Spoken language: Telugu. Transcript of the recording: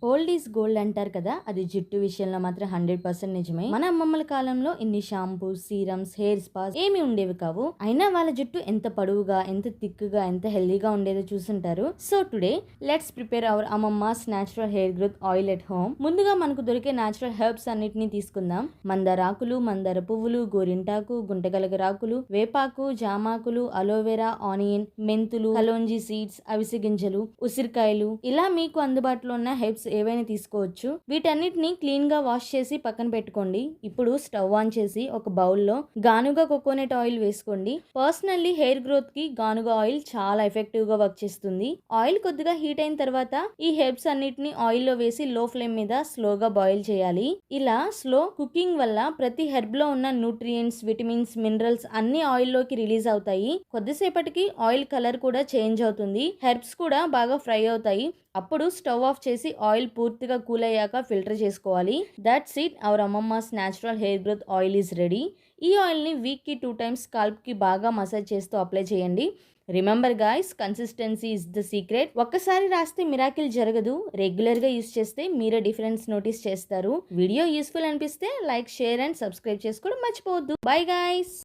ఓల్డ్ ఈజ్ గోల్డ్ అంటారు కదా, అది జుట్టు విషయంలో మాత్రం 100% నిజమే. మన అమ్మమ్మల కాలంలో ఇన్ని షాంపూస్, సీరమ్స్, హెయిర్ స్పాస్ ఏమి ఉండేవి కావు. అయినా వాళ్ళ జుట్టు ఎంత పొడవుగా, ఎంత థిక్గా, ఎంత హెల్దీగా ఉండేదో చూసుంటారు. So today let's prepare our అమ్మమ్మాస్ natural hair growth oil at home. ముందుగా మనకు దొరికే న్యాచురల్ హెర్బ్స్ అన్నిటిని తీసుకుందాం. మందారాకులు, మందార పువ్వులు, గోరింటాకు, గుంటగలగరాకులు, వేపాకు, జామాకులు, అలోవెరా, ఆనియన్, మెంతులు, కలోంజీ సీడ్స్, అవిసె గింజలు, ఉసిరికాయలు, ఇలా మీకు అందుబాటులో ఉన్న హెర్బ్స్ ఏవైనా తీసుకోవచ్చు. వీటన్నిటిని క్లీన్ గా వాష్ చేసి పక్కన పెట్టుకోండి. ఇప్పుడు స్టవ్ ఆన్ చేసి ఒక బౌల్లో గానుగా కోకోనట్ ఆయిల్ వేసుకోండి. పర్సనల్లీ హెయిర్ గ్రోత్ కి గానుగా ఆయిల్ చాలా ఎఫెక్టివ్ గా వర్క్ చేస్తుంది. ఆయిల్ కొద్దిగా హీట్ అయిన తర్వాత ఈ హెర్బ్స్ అన్నిటిని ఆయిల్ లో వేసి లో ఫ్లేమ్ మీద స్లోగా బాయిల్ చేయాలి. ఇలా స్లో కుకింగ్ వల్ల ప్రతి హెర్బ్ లో ఉన్న న్యూట్రియంట్స్, విటమిన్స్, మినరల్స్ అన్ని ఆయిల్ లోకి రిలీజ్ అవుతాయి. కొద్దిసేపటికి ఆయిల్ కలర్ కూడా చేంజ్ అవుతుంది. హెర్బ్స్ కూడా బాగా ఫ్రై అవుతాయి. అప్పుడు స్టవ్ ఆఫ్ చేసి ఆయిల్ పూర్తిగా కూల్ అయ్యాక ఫిల్టర్ చేసుకోవాలి. దట్స్ ఇట్, అవర్ అమ్మమ్మాస్ natural hair growth oil is ready. ఈ ఆయిల్ని వీక్కి 2 times స్కాల్ప్కి బాగా మసాజ్ చేస్తూ అప్లై చేయండి. Remember guys, consistency is the secret. ఒక్కసారి రాస్తే మిరాకిల్ జరగదు. రెగ్యులర్గా యూస్ చేస్తే మీరే డిఫరెన్స్ నోటీస్ చేస్తారు. వీడియో యూస్ఫుల్ అనిపిస్తే లైక్, షేర్ అండ్ సబ్స్క్రైబ్ చేసుకోవడం మర్చిపోవద్దు. By guys.